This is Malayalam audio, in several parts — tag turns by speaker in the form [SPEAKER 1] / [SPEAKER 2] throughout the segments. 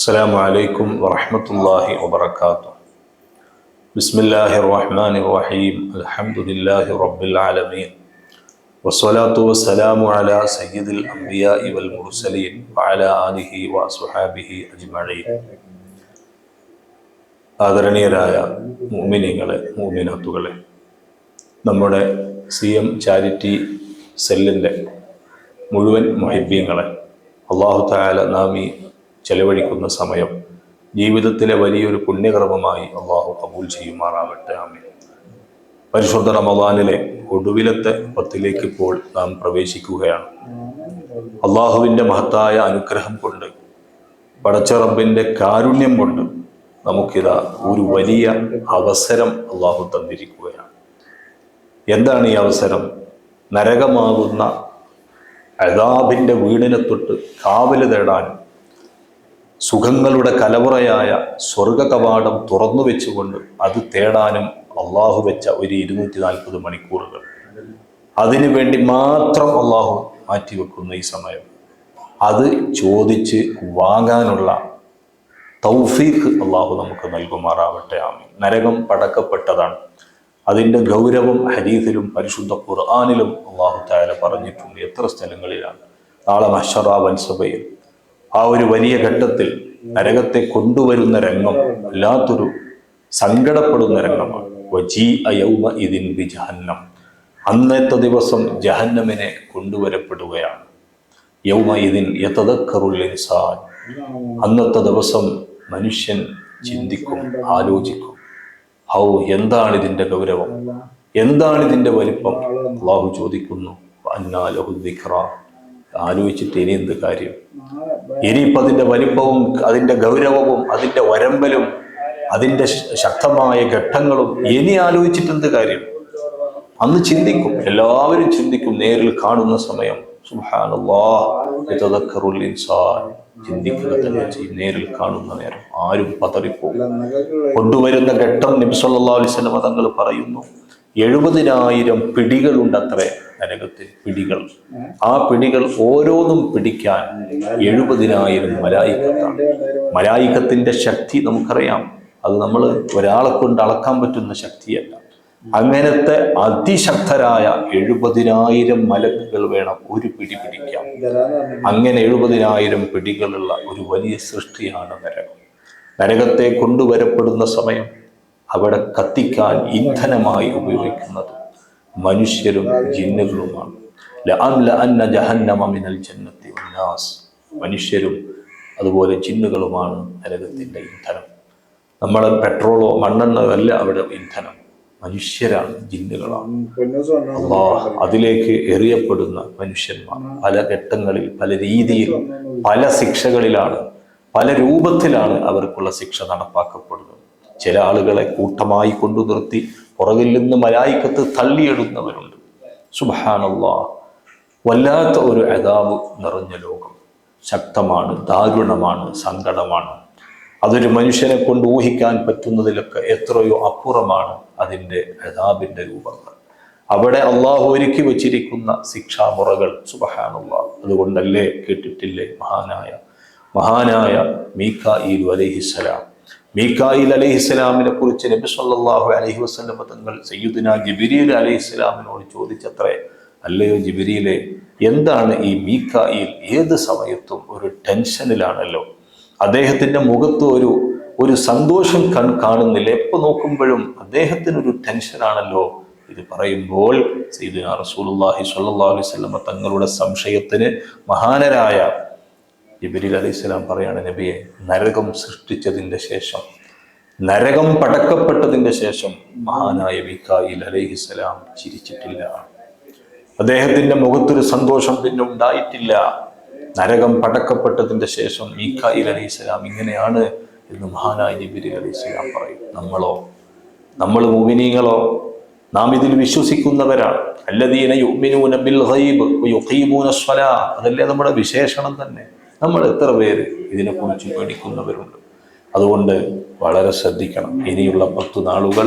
[SPEAKER 1] السلام عليكم ورحمة الله وبركاته. بسم الله الرحمن الرحيم. الحمد لله رب العالمين والصلاة والسلام على سيد الأنبياء والمرسلين وعلى آله وصحابه أجمعين. ആദരണീയരായ മുഅ്മിനീങ്ങളെ മുഅ്മിനാത്തുകളെ, നമ്മുടെ CM ചാരിറ്റി സെല്ലിൻ്റെ മുഴുവൻ മുഹിബ്ബീങ്ങളെ, അല്ലാഹു തആല നാം ഈ ചെലവഴിക്കുന്ന സമയം ജീവിതത്തിലെ വലിയൊരു പുണ്യകർമ്മമായി അള്ളാഹു കബൂൽ ചെയ്യുമാറാവട്ടെ. ആമീൻ. പരിശുദ്ധ റമദാനിലെ ഒടുവിലത്തെ 10 ഇപ്പോൾ നാം പ്രവേശിക്കുകയാണ്. അള്ളാഹുവിൻ്റെ മഹത്തായ അനുഗ്രഹം കൊണ്ട്, പടച്ച റബ്ബിൻ്റെ കാരുണ്യം കൊണ്ട് നമുക്കിതാ ഒരു വലിയ അവസരം അള്ളാഹു തന്നിരിക്കുകയാണ്. എന്താണ് ഈ അവസരം? നരകമാകുന്ന അദാബിൻ്റെ വീടിനെ തൊട്ട് കാവല് തേടാനും സുഖങ്ങളുടെ കലവറയായ സ്വർഗ കവാടം തുറന്നു വെച്ചുകൊണ്ട് അത് തേടാനും അള്ളാഹു വെച്ച ഒരു 240 മണിക്കൂറുകൾ, അതിനു വേണ്ടി മാത്രം അള്ളാഹു മാറ്റിവെക്കുന്ന ഈ സമയം, അത് ചോദിച്ച് വാങ്ങാനുള്ള തൗഫീഖ് അള്ളാഹു നമുക്ക് നൽകുമാറാവട്ടെ. ആമീൻ. നരകം പടക്കപ്പെട്ടതാണ്. അതിൻ്റെ ഗൗരവം ഹദീസിലും പരിശുദ്ധ ഖുർആനിലും അള്ളാഹു തആല പറഞ്ഞിട്ടുണ്ട്. എത്ര സ്ഥലങ്ങളിലാണ്. നാളെ മഹ്ശറ വൻസഭയിൽ ആ ഒരു വലിയ ഘട്ടത്തിൽ നരകത്തെ കൊണ്ടുവരുന്ന രംഗം വല്ലാത്തൊരു സങ്കടപ്പെടുന്ന രംഗമാണ്. വജീഅ യൗമഇദിൻ ബിജഹന്നം. അന്നത്തെ ദിവസം ജഹന്നമിനെ കൊണ്ടുവരപ്പെടുകയാണ്. യൗമഇദിൻ യതദക്കറുൽ ഇൻസാൻ. അന്നത്തെ ദിവസം മനുഷ്യൻ ചിന്തിക്കും, ആലോചിക്കും, എന്താണ് ഇതിൻ്റെ ഗൗരവം, എന്താണ് ഇതിൻ്റെ വലിപ്പം? അല്ലാഹു ചോദിക്കുന്നു, അന്നാ ലഹു ദിക്റ. ആലോചിച്ചിട്ട് ഇനി എന്ത് കാര്യം? ഇനിയിപ്പോൾ അതിൻ്റെ വലിപ്പവും അതിൻ്റെ ഗൗരവവും അതിൻ്റെ വരമ്പലും അതിൻ്റെ ശക്തമായ ഘട്ടങ്ങളും ഇനി ആലോചിച്ചിട്ട് എന്ത് കാര്യം? അന്ന് ചിന്തിക്കും, എല്ലാവരും ചിന്തിക്കും. നേരിൽ കാണുന്ന സമയം സുബ്ഹാനല്ലാഹ് യതദക്കറുൽ ഇൻസാൻ. ചിന്തിക്കുക തന്നെ ചെയ്യും. നേരിൽ കാണുന്ന നേരം ആരും പതറിപ്പോകും. കൊണ്ടുവരുന്ന ഘട്ടം നബി സല്ലല്ലാഹു അലൈഹി വസല്ലം തങ്ങൾ പറയുന്നു, 70,000 പിടികളുണ്ട് അത്രേ നരകത്തിൽ. പിടികൾ. ആ പിടികൾ ഓരോന്നും പിടിക്കാൻ 70,000 മലായികത്താണ്. മലായികത്തിന്റെ ശക്തി നമുക്കറിയാം. അത് നമ്മൾ ഒരാളെ കൊണ്ട് അളക്കാൻ പറ്റുന്ന ശക്തിയല്ല. അങ്ങനത്തെ അതിശക്തരായ 70,000 മലക്കുകൾ വേണം ഒരു പിടി പിടിക്കാൻ. അങ്ങനെ 70,000 പിടികളുള്ള ഒരു വലിയ സൃഷ്ടിയാണ് നരകം. നരകത്തെ കൊണ്ടുവരപ്പെടുന്ന സമയം അവിടെ കത്തിക്കാൻ ഇന്ധനമായി ഉപയോഗിക്കുന്നത് മനുഷ്യരും ജിന്നുകളുമാണ്. ലഅംലഅന്ന ജഹന്നമ മിനൽ ജന്നത്തി വന്നാസ്. മനുഷ്യരും അതുപോലെ ജിന്നുകളുമാണ് നരകത്തിൻ്റെ ഇന്ധനം. നമ്മൾ പെട്രോളോ മണ്ണെണ്ണയോ അല്ല അവിടെ ഇന്ധനം. മനുഷ്യരാണ്, ജിന്നുകളാണ്. അതിലേക്ക് എറിയപ്പെടുന്ന മനുഷ്യന്മാർ പല ഘട്ടങ്ങളിൽ, പല രീതിയിൽ, പല ശിക്ഷകളിലാണ്, പല രൂപത്തിലാണ് അവർക്കുള്ള ശിക്ഷ നടപ്പാക്കപ്പെടുന്നത്. ചില ആളുകളെ കൂട്ടമായി കൊണ്ടു നിർത്തി പുറകിൽ നിന്ന് മലായികത്ത് തള്ളിയിടുന്നവരുണ്ട്. സുബ്ഹാനല്ലാഹ്. വല്ലാത്ത ഒരു അദാബ് നിറഞ്ഞ ലോകം. ശക്തമാണ്, ദാരുണമാണ്, സങ്കടമാണ്. അതൊരു മനുഷ്യനെ കൊണ്ട് ഊഹിക്കാൻ പറ്റുന്നതിലൊക്കെ എത്രയോ അപ്പുറമാണ് അതിൻ്റെ അദാബിൻ്റെ രൂപങ്ങൾ. അവിടെ അള്ളാഹു ഒരുക്കി വച്ചിരിക്കുന്ന ശിക്ഷാമുറകൾ. സുബ്ഹാനല്ലാഹ്. അതുകൊണ്ടല്ലേ കേട്ടിട്ടില്ലേ മഹാനായ മീകാഈൽ അലൈഹിസ്സലാം. മീകായിൽ അലൈഹിസ്സലാമിനെ കുറിച്ച് നബി സല്ലല്ലാഹു അലൈഹി വസല്ലം തങ്ങൾ സയ്യിദുനാ ജിബ്രീൽ അലൈഹിസ്സലാമിനോട് ചോദിച്ചത്രേ, അല്ലയോ ജിബ്രീലെ, എന്താണ് ഈ മീകായിൽ ഏത് സമയത്തും ഒരു ടെൻഷനിലാണല്ലോ, അദ്ദേഹത്തിൻ്റെ മുഖത്ത് ഒരു സന്തോഷം കാണുന്നില്ല, എപ്പോൾ നോക്കുമ്പോഴും അദ്ദേഹത്തിനൊരു ടെൻഷനാണല്ലോ. ഇത് പറയുമ്പോൾ സയ്യിദുനാ റസൂലുള്ളാഹി സ്വല്ലല്ലാഹു അലൈഹി വസല്ലം തങ്ങളുടെ സംശയത്തിന് മഹാനരായ ജിബ്രീൽ അലൈഹിസ്സലാം പറയാണ്, നബിയെ, നരകം സൃഷ്ടിച്ചതിൻ്റെ ശേഷം, നരകം പടക്കപ്പെട്ടതിൻ്റെ ശേഷം മഹാനായ മീകായിൽ അലൈഹിസ്സലാം ചിരിച്ചിട്ടില്ല. അദ്ദേഹത്തിൻ്റെ മുഖത്തൊരു സന്തോഷം പിന്നെ ഉണ്ടായിട്ടില്ല. നരകം പടക്കപ്പെട്ടതിൻ്റെ ശേഷം മീകായിൽ അലൈഹിസ്സലാം ഇങ്ങനെയാണ് എന്ന് മഹാനായ ജിബ്രീൽ അലൈഹിസ്സലാം പറയും. നമ്മൾ മുഅ്മിനീങ്ങളോ, നാം ഇതിൽ വിശ്വസിക്കുന്നവരാണ്. അല്ലദീന യുഅ്മിനൂന ബിൽ ഗൈബ് വയുഖീമൂന സ്വലാഹ്. അതല്ലേ നമ്മുടെ വിശേഷണം തന്നെ. നമ്മൾ എത്ര പേര് ഇതിനെക്കുറിച്ച് പേടിക്കുന്നവരുണ്ട്. അതുകൊണ്ട് വളരെ ശ്രദ്ധിക്കണം. ഇനിയുള്ള 10 നാളുകൾ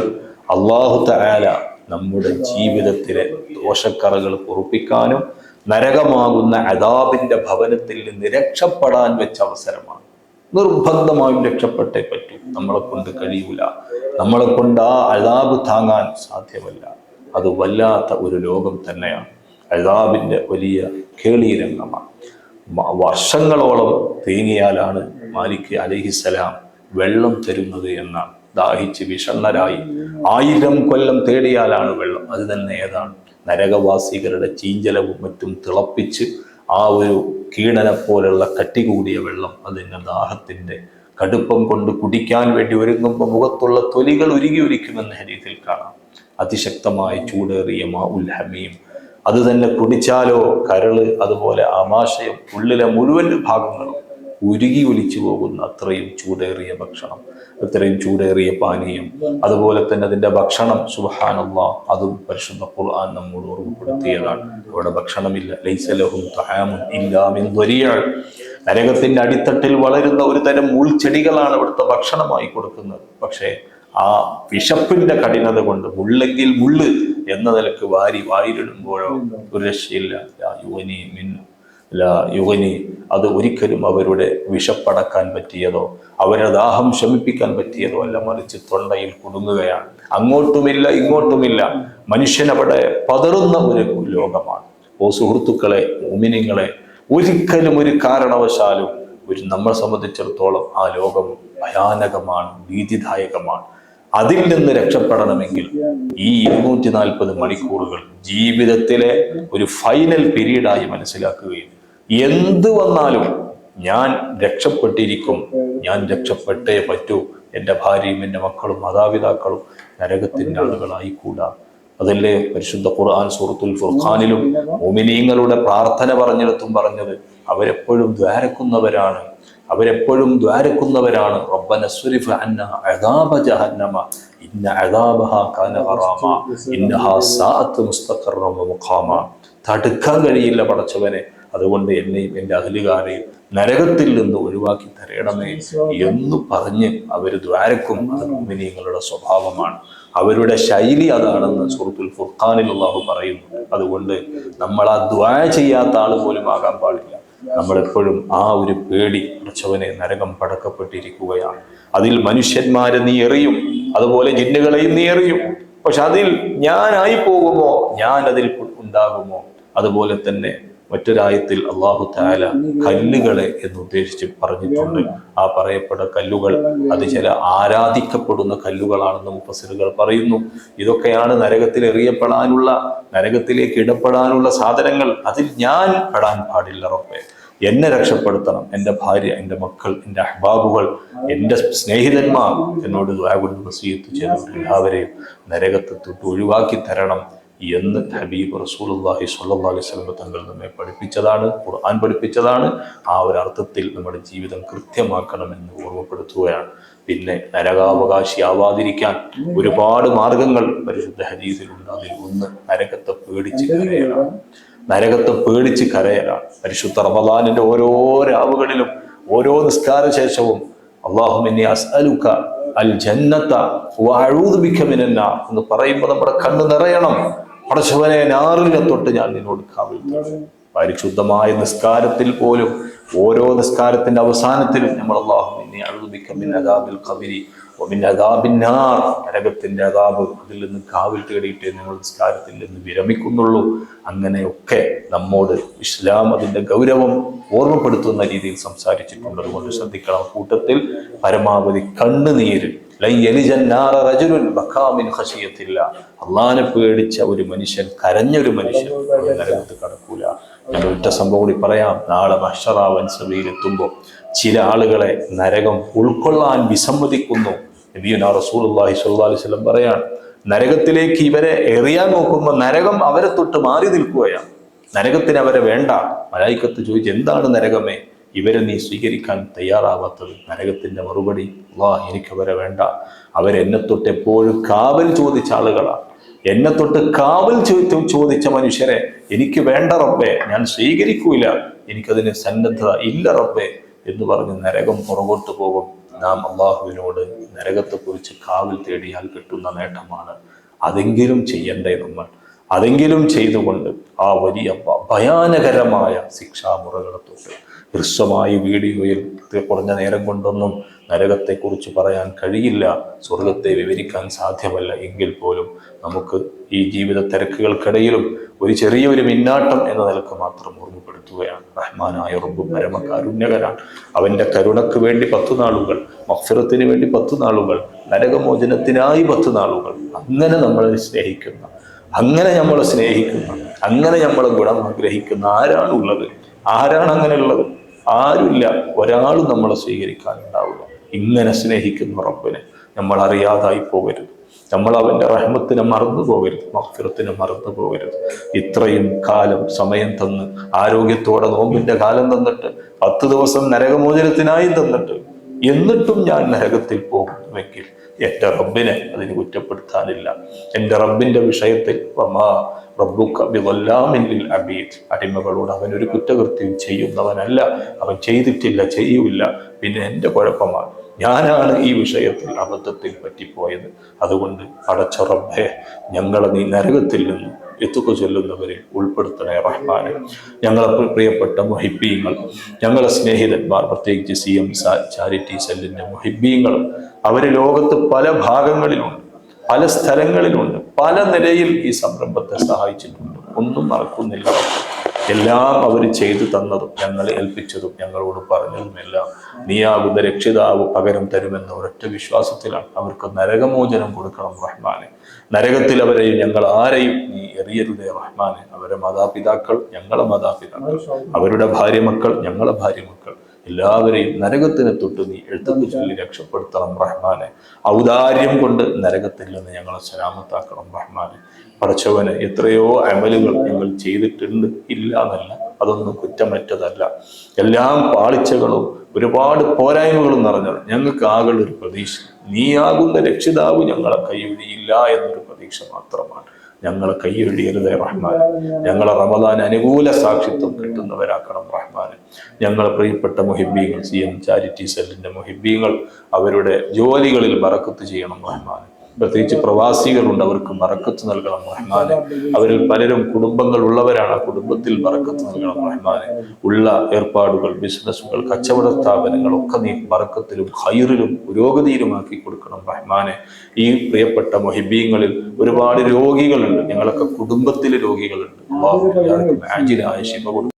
[SPEAKER 1] അല്ലാഹു തആല നമ്മുടെ ജീവിതത്തിലെ ദോഷക്കറകൾ പൊറുപ്പിക്കാനും നരകമാകുന്ന അദാബിന്റെ ഭവനത്തിൽ നിന്ന് രക്ഷപ്പെടാൻ വെച്ച അവസരമാണ്. നിർബന്ധമായും രക്ഷപ്പെട്ടേ പറ്റൂ. നമ്മളെ കൊണ്ട് കഴിയൂല, നമ്മളെ കൊണ്ട് ആ അദാബ് താങ്ങാൻ സാധ്യമല്ല. അത് വല്ലാത്ത ഒരു ലോകം തന്നെയാണ്. അദാബിന്റെ വലിയ കേളീരംഗമാണ്. വർഷങ്ങളോളം തേങ്ങിയാലാണ് മാലിക് അലൈഹിസ്സലാം വെള്ളം തരുന്നത് എന്നാണ്. ദാഹിച്ച് വിഷണ്ണരായി 1000 കൊല്ലം തേടിയാലാണ് വെള്ളം. അത് തന്നെ ഏതാണ്? നരകവാസികളുടെ ചീഞ്ചലവും മറ്റും തിളപ്പിച്ച് ആ ഒരു കീടനെ പോലുള്ള കട്ടി കൂടിയ വെള്ളം അതിൻ്റെ ദാഹത്തിന്റെ കടുപ്പം കൊണ്ട് കുടിക്കാൻ വേണ്ടി ഒരുങ്ങുമ്പോൾ മുഖത്തുള്ള തൊലികൾ ഉരുകിയൊലിക്കുമെന്ന് ഹദീസിൽ കാണാം. അതിശക്തമായ ചൂടേറിയ മാഉൽ ഹമീം, അത് തന്നെ കുടിച്ചാലോ കരള് അതുപോലെ ആമാശയം ഉള്ളിലെ മുഴുവൻ ഭാഗങ്ങളും ഉരുകി ഒലിച്ചു പോകുന്ന അത്രയും ചൂടേറിയ ഭക്ഷണം, അത്രയും ചൂടേറിയ പാനീയം, അതുപോലെ തന്നെ അതിന്റെ ഭക്ഷണം സുബ്ഹാനല്ലാഹ്, അതും പരിശുദ്ധ ഖുർആൻ നമ്മോട് ഓർമ്മപ്പെടുത്തിയതാണ്. അവിടെ ഭക്ഷണമില്ല. ലൈസ ലഹും തആമുൻ ഇല്ലാ മിൻ ദരിയ. നരകത്തിന്റെ അടിത്തട്ടിൽ വളരുന്ന ഒരു തരം മുൾച്ചെടികളാണ് അവിടുത്തെ ഭക്ഷണമായി കൊടുക്കുന്നത്. പക്ഷേ ആ വിശപ്പിന്റെ കഠിനത കൊണ്ട് മുള്ളെങ്കിൽ മുള്ള് എന്ന നിലക്ക് വാരിയിടുമ്പോഴോ ഒരു രക്ഷയില്ല. യുഗനി, അത് ഒരിക്കലും അവരുടെ വിശപ്പടക്കാൻ പറ്റിയതോ അവരുടെ ദാഹം ശമിപ്പിക്കാൻ പറ്റിയതോ അല്ല, മറിച്ച് തൊണ്ടയിൽ കുടുങ്ങുകയാണ്. അങ്ങോട്ടുമില്ല ഇങ്ങോട്ടുമില്ല. മനുഷ്യനവിടെ പതറുന്ന ഒരു ലോകമാണ്. ഓ സുഹൃത്തുക്കളെ, മുഅ്മിനീങ്ങളെ, ഒരിക്കലും ഒരു കാരണവശാലും നമ്മളെ സംബന്ധിച്ചിടത്തോളം ആ ലോകം ഭയാനകമാണ്, ഭീതിദായകമാണ്. അതിൽ നിന്ന് രക്ഷപ്പെടണമെങ്കിൽ ഈ 240 മണിക്കൂറുകൾ ജീവിതത്തിലെ ഒരു ഫൈനൽ പീരീഡായി മനസ്സിലാക്കുകയും എന്ത് വന്നാലും ഞാൻ രക്ഷപ്പെട്ടിരിക്കും, ഞാൻ രക്ഷപ്പെട്ടേ പറ്റൂ, എൻ്റെ ഭാര്യയും എൻ്റെ മക്കളും മാതാപിതാക്കളും നരകത്തിൻ്റെ ആളുകളായിക്കൂടാ. അതല്ലേ പരിശുദ്ധ ഖുർആൻ സൂറത്തുൽ ഫുർഖാനിലും മുഅ്മിനീങ്ങളുടെ പ്രാർത്ഥന പറഞ്ഞിടത്തും പറഞ്ഞത്. അവരെപ്പോഴും ദ്വാരക്കുന്നവരാണ്. റബ്ബന സ്രിഫ് അന്നാ അദാബ ജഹന്നമ ഇന്ന അദാബഹാ കാന ഗറാമ ഇന്നഹാ സാഅത്ത് മുസ്തഖറൻ വ മുഖാമ. തടുക്കാൻ കഴിയില്ല പടച്ചവനെ, അതുകൊണ്ട് എന്നെയും എൻ്റെ അഹ്ലുകാരെയും നരകത്തിൽ നിന്ന് ഒഴിവാക്കി തരണമേ എന്ന് പറഞ്ഞ് അവർ ദ്വാരക്കും. അത് മുഅ്മിനീങ്ങളുടെ സ്വഭാവമാണ്, അവരുടെ ശൈലി അതാണെന്ന് സൂറത്തുൽ ഫുർഖാനിൽ അല്ലാഹു പറയുന്നു. അതുകൊണ്ട് നമ്മൾ ആ ദുആ ചെയ്യാത്ത ആൾ പോലും ആകാൻ പാടില്ല. നമ്മളെപ്പോഴും ആ ഒരു പേടി, പടച്ചവനെ നരകം പടക്കപ്പെട്ടിരിക്കുകയാണ്, അതിൽ മനുഷ്യന്മാരെ നീ എറിയും, അതുപോലെ ജിന്നുകളെയും നീ എറിയും. പക്ഷെ അതിൽ ഞാനായി പോകുമോ, ഞാൻ അതിൽ ഉണ്ടാകുമോ? അതുപോലെ തന്നെ മറ്റൊരായത്തിൽ അല്ലാഹു തആല കല്ലുകളെ എന്നുദ്ദേശിച്ച് പറഞ്ഞിട്ടുണ്ട്. ആ പറയപ്പെട്ട കല്ലുകൾ അത് ചില ആരാധിക്കപ്പെടുന്ന കല്ലുകളാണെന്ന് മുഫസ്സിറുകൾ പറയുന്നു. ഇതൊക്കെയാണ് നരകത്തിൽ എറിയപ്പെടാനുള്ള, നരകത്തിലേക്ക് ഇടപെടാനുള്ള സാധനങ്ങൾ. അതിൽ ഞാൻ പെടാൻ പാടില്ല റബ്ബേ, എന്നെ രക്ഷപ്പെടുത്തണം. എൻ്റെ ഭാര്യ, എൻ്റെ മക്കൾ, എൻ്റെ അഹ്ബാബുകൾ, എൻ്റെ സ്നേഹിതന്മാർ എന്നോട് ദുആ കൊണ്ട് വസിയത്ത് ചെയ്തവർ എല്ലാവരെയും നരകത്തെ തൊട്ട് ഒഴിവാക്കി തരണം എന്ന് ഹബീബ് റസൂലുള്ളാഹി സ്വല്ലല്ലാഹു അലൈഹി വസല്ലം തങ്ങൾ നമ്മെ പഠിപ്പിച്ചതാണ്, ഖുർആൻ പഠിപ്പിച്ചതാണ്. ആ ഒരു അർത്ഥത്തിൽ നമ്മുടെ ജീവിതം കൃത്യമാക്കണമെന്ന് ഓർമ്മപ്പെടുത്തുകയാണ്. പിന്നെ നരകാവകാശിയാവാതിരിക്കാൻ ഒരുപാട് മാർഗങ്ങൾ പരിശുദ്ധ ഹദീസിലുണ്ട്. അതിൽ ഒന്ന് നരകത്തെ പേടിച്ച് കരയലാണ്. പരിശുദ്ധ റമളാനിന്റെ ഓരോ രാവുകളിലും ഓരോ നിസ്കാര ശേഷവും അല്ലാഹുമ്മ ഇന്നി അസ്അലുക അൽ ജന്നത വഅഊദു ബിക മിനൻ നാർ എന്ന് പറയുമ്പോൾ നമ്മുടെ കണ്ണ് നിറയണം. പടച്ചവനെ, നാറിനെ തൊട്ട് ഞാൻ നിന്നോട് കാവൽ തേടുന്നു. പരിശുദ്ധമായ നിസ്കാരത്തിൽ പോലും ഓരോ നിസ്കാരത്തിന്റെ അവസാനത്തിലും നമ്മൾ അല്ലാഹുമ്മ ഇന്നി അഊദു ബിക മിൻ അദാബിൽ ഖബരി വമിൻ അദാബിൻ നാർ, നരകത്തിന്റെ അദാബ്, അതിൽ നിന്ന് കാവൽ തേടിയിട്ടേ നിങ്ങൾ നിസ്കാരത്തിൽ നിന്ന് വിരമിക്കുന്നുള്ളൂ. അങ്ങനെയൊക്കെ നമ്മോട് ഇസ്ലാം അതിന്റെ ഗൗരവം ഓർമ്മപ്പെടുത്തുന്ന രീതിയിൽ സംസാരിച്ചിട്ടുണ്ട്. അതുകൊണ്ട് ശ്രദ്ധിക്കണം. കൂട്ടത്തിൽ പരമാവധി കണ്ണുനീര്, അള്ളാനെ പേടിച്ച ഒരു മനുഷ്യൻ, കരഞ്ഞൊരു മനുഷ്യൻ നരകത്ത് കടക്കൂല. ഞാൻ ഒറ്റ സംഭവം കൂടി പറയാം. നാളെ മഹ്ശറ വൻസഭയിലെത്തുമ്പോൾ ചില ആളുകളെ നരകം ഉൾക്കൊള്ളാൻ വിസമ്മതിക്കുന്നു. നബിയുനാ റസൂലുള്ളാഹി സ്വല്ലല്ലാഹു അലൈഹി വസല്ലം പറയാണ്, നരകത്തിലേക്ക് ഇവരെ എറിയാൻ നോക്കുമ്പോൾ നരകം അവരെ തൊട്ട് മാറി നിൽക്കുകയാണ്. നരകത്തിന് അവരെ വേണ്ട. മലായിക്കത്ത് ചോദിച്ചു, എന്താണ് നരകമേ ഇവരെ നീ സ്വീകരിക്കാൻ തയ്യാറാവാത്തത്? നരകത്തിന്റെ മറുപടി, അല്ലാഹ് എനിക്കവരെ വേണ്ട. അവരെന്നെ തൊട്ട് എപ്പോഴും കാവൽ ചോദിച്ച ആളുകളാണ്. എന്നെ തൊട്ട് കാവൽ ചോദിച്ച മനുഷ്യരെ എനിക്ക് വേണ്ട റബ്ബേ, ഞാൻ സ്വീകരിക്കൂല, എനിക്കതിന് സന്നദ്ധത ഇല്ല റബ്ബേ എന്ന് പറഞ്ഞ് നരകം പുറകോട്ട് പോകും. നാം അള്ളാഹുവിനോട് നരകത്തെക്കുറിച്ച് കാവൽ തേടിയാൽ കിട്ടുന്ന നേട്ടമാണ്. അതെങ്കിലും ചെയ്യണ്ടേ നമ്മൾ? അതെങ്കിലും ചെയ്തുകൊണ്ട് ആ വലിയ ഭയാനകരമായ ശിക്ഷാമുറകളെ തൊട്ട് ഹ്രസ്വമായ വീഡിയോയിൽ കുറഞ്ഞ നേരം കൊണ്ടൊന്നും നരകത്തെക്കുറിച്ച് പറയാൻ കഴിയില്ല, സ്വർഗത്തെ വിവരിക്കാൻ സാധ്യമല്ല. എങ്കിൽ പോലും നമുക്ക് ഈ ജീവിത തിരക്കുകൾക്കിടയിലും ഒരു ചെറിയൊരു മിന്നാട്ടം എന്ന നിലക്ക് മാത്രം ഓർമ്മപ്പെടുത്തുകയാണ്. റഹ്മാനായ റബ്ബ് പരമകാരുണ്യകനാണ്. അവന്റെ കരുണക്ക് വേണ്ടി 10 നാളുകൾ, മഗ്ഫിറത്തിന് വേണ്ടി 10 നാളുകൾ, നരകമോചനത്തിനായി 10 നാളുകൾ. അങ്ങനെ നമ്മളെ സ്നേഹിക്കുന്ന, അങ്ങനെ നമ്മളെ ഗുണം ആഗ്രഹിക്കുന്ന ആരാണുള്ളത്? ആരാണ് അങ്ങനെയുള്ളത്? ആരുമില്ല. ഒരാളും നമ്മളെ സ്വീകരിക്കാനുണ്ടാവില്ല. ഇങ്ങനെ സ്നേഹിക്കുന്ന റബ്ബിനെ നമ്മൾ അറിയാതായി പോകരുത്. നമ്മൾ അവന്റെ റഹ്മത്തിനെ മറന്നു പോകരുത്, മഗ്ഫിറത്തിനെ മറന്നു പോകരുത്. ഇത്രയും കാലം സമയം തന്ന്, ആരോഗ്യത്തോടെ നോമ്പിന്റെ കാലം തന്നിട്ട്, 10 ദിവസം നരകമോചനത്തിനായി തന്നിട്ട്, എന്നിട്ടും ഞാൻ നരകത്തിൽ പോകുന്നുവെങ്കിൽ എൻ്റെ റബ്ബിനെ അതിന് കുറ്റപ്പെടുത്താനില്ല. എൻ്റെ റബ്ബിന്റെ വിഷയത്തിൽ അടിമകളോട് അവനൊരു കുറ്റകൃത്യം ചെയ്യുന്നവനല്ല, അവൻ ചെയ്തിട്ടില്ല, ചെയ്യൂല. പിന്നെ എൻ്റെ കുഴപ്പമാണ്, ഞാനാണ് ഈ വിഷയത്തിൽ അബദ്ധത്തിൽ പറ്റിപ്പോയത്. അതുകൊണ്ട് അടച്ച റബ്ബേ, ഞങ്ങളെ നീ നരകത്തിൽ നിന്ന് എത്തുക ചൊല്ലുന്നവരിൽ ഉൾപ്പെടുത്തണേ റഹ്മാനെ. ഞങ്ങളെ പ്രിയപ്പെട്ട മുഹിബ്ബീങ്ങൾ, ഞങ്ങളെ സ്നേഹിതന്മാർ, പ്രത്യേകിച്ച് CM ചാരിറ്റി സെല്ലിന്റെ മുഹിബ്ബീങ്ങൾ, അവര് ലോകത്ത് പല ഭാഗങ്ങളിലുണ്ട്, പല സ്ഥലങ്ങളിലുണ്ട്, പല നിലയിൽ ഈ സംരംഭത്തെ സഹായിച്ചിട്ടുണ്ട്. ഒന്നും മറക്കുന്നില്ല. എല്ലാം അവർ ചെയ്തു തന്നതും ഞങ്ങളെ ഏൽപ്പിച്ചതും ഞങ്ങളോട് പറഞ്ഞതുമെല്ലാം നീയാകുന്ന രക്ഷിതാവ് പകരം തരുമെന്ന ഒരൊറ്റ വിശ്വാസത്തിലാണ്. അവർക്ക് നരകമോചനം കൊടുക്കണം റഹ്മാനെ. നരകത്തിൽ അവരെ ഞങ്ങൾ ആരെയും നീ എറിയരുതേ റഹ്മാനെ. അവരുടെ മാതാപിതാക്കൾ ഞങ്ങളെ മാതാപിതാക്കൾ, അവരുടെ ഭാര്യമക്കൾ ഞങ്ങളെ ഭാര്യമക്കൾ, എല്ലാവരെയും നരകത്തിനെ തൊട്ട് നീ എഴുത്തത്ത് ചൊല്ലി രക്ഷപ്പെടുത്തണം റഹ്മാനെ. ഔദാര്യം കൊണ്ട് നരകത്തിൽ നിന്ന് ഞങ്ങളെ സലാമത്താക്കണം റഹ്മാനെ. പടച്ചവന് എത്രയോ അമലുകൾ ഞങ്ങൾ ചെയ്തിട്ടുണ്ട്, ഇല്ല എന്നല്ല, അതൊന്നും കുറ്റമറ്റതല്ല. എല്ലാം പാളിച്ചകളും ഒരുപാട് പോരായ്മകളും നിറഞ്ഞത്. ഞങ്ങൾക്ക് ആകെ ഒരു പ്രതീക്ഷ, നീയാകുന്ന രക്ഷിതാവ് ഞങ്ങളെ കൈവിടിയില്ല എന്നൊരു പ്രതീക്ഷ മാത്രമാണ്. ഞങ്ങളെ കൈയൊഴിയരുതേ റഹ്മാനെ. ഞങ്ങളെ റമദാൻ അനുകൂല സാക്ഷിത്വം കിട്ടുന്നവരാക്കണം റഹ്മാനെ. ഞങ്ങളെ പ്രിയപ്പെട്ട മുഹിബ്ബീങ്ങൾ, CM ചാരിറ്റി സെല്ലിന്റെ മുഹിബ്ബീങ്ങൾ, അവരുടെ ജോലികളിൽ ബറക്കത്ത് ചെയ്യണം റഹ്മാനെ. പ്രത്യേകിച്ച് പ്രവാസികളുണ്ട്, അവർക്ക് ബറക്കത്ത് നൽകണം റഹ്മാനെ. അവരിൽ പലരും കുടുംബങ്ങൾ ഉള്ളവരാണ്, ആ കുടുംബത്തിൽ ബറക്കത്ത് നൽകണം റഹ്മാനെ. ഉള്ള ഏർപ്പാടുകൾ, ബിസിനസ്സുകൾ, കച്ചവട സ്ഥാപനങ്ങൾ ഒക്കെ നീ ബറക്കത്തിലും ഖൈറിലും പുരോഗതിയിലുമാക്കി കൊടുക്കണം റഹ്മാനെ. ഈ പ്രിയപ്പെട്ട മുഹിബ്ബീങ്ങളിൽ ഒരുപാട് രോഗികളുണ്ട്, ഞങ്ങളൊക്കെ കുടുംബത്തിലെ രോഗികളുണ്ട്. ആജിലായ ശിവ കൊടുക്കണം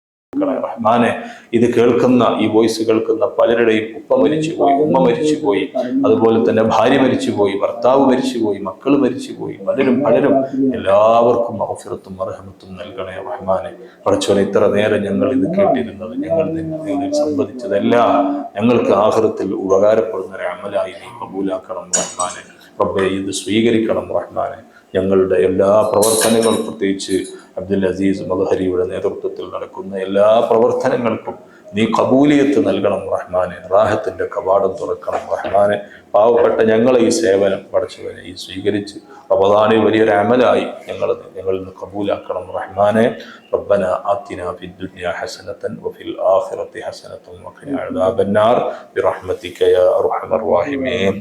[SPEAKER 1] റഹ്മാനെ. ഇത് കേൾക്കുന്ന, ഈ വോയിസ് കേൾക്കുന്ന പലരുടെയും ഉപ്പ മരിച്ചുപോയി, ഉമ്മ മരിച്ചുപോയി, അതുപോലെ തന്നെ ഭാര്യ മരിച്ചുപോയി, ഭർത്താവ് മരിച്ചുപോയി, മക്കൾ മരിച്ചുപോയി, പലരും എല്ലാവർക്കും മഗ്ഫിറത്തും മർഹമത്തും നൽകണേ റഹ്മാനെ. പടച്ചോനെ, ഇത്ര നേരം ഞങ്ങൾ ഇത് കേട്ടിരുന്നത്, ഞങ്ങൾ ഇതിൽ സംബന്ധിച്ചതെല്ലാം ഞങ്ങൾക്ക് ആഖിറത്തിൽ ഉപകാരപ്പെടുന്ന ഒരു അമലായി നീ കബൂലാക്കണം റഹ്മാനെ. റബ്ബേ, ഇത് സ്വീകരിക്കണം റഹ്മാനെ. ഞങ്ങളുടെ എല്ലാ പ്രവർത്തനങ്ങളും, പ്രത്യേകിച്ച് അബ്ദുൽ അസീസ് മദ്ഹരിയുടെ നേതൃത്വത്തിൽ നടക്കുന്ന എല്ലാ പ്രവർത്തനങ്ങൾക്കും നീ കബൂലിയത്ത് നൽകണം റഹ്മാനെ. റാഹത്തിന്റെ കവാടം തുറക്കണം റഹ്മാനെ. പാവപ്പെട്ട ഞങ്ങളെ ഈ സേവനം പടച്ചവനെ ഈ സ്വീകരിച്ച് റമദാനിൽ വലിയൊരു അമലായി ഞങ്ങളിൽ നിന്ന് കബൂലാക്കണം റഹ്മാനെ. റബ്ബന ആതിനാ ഫിദ്ദുനിയ ഹസനതൻ വഫിൽ ആഖിറതി ഹസനതൻ വഖിനാ അദാബന്നാർ ബിറഹ്മതിക യാ അർഹമർ റഹീമീൻ.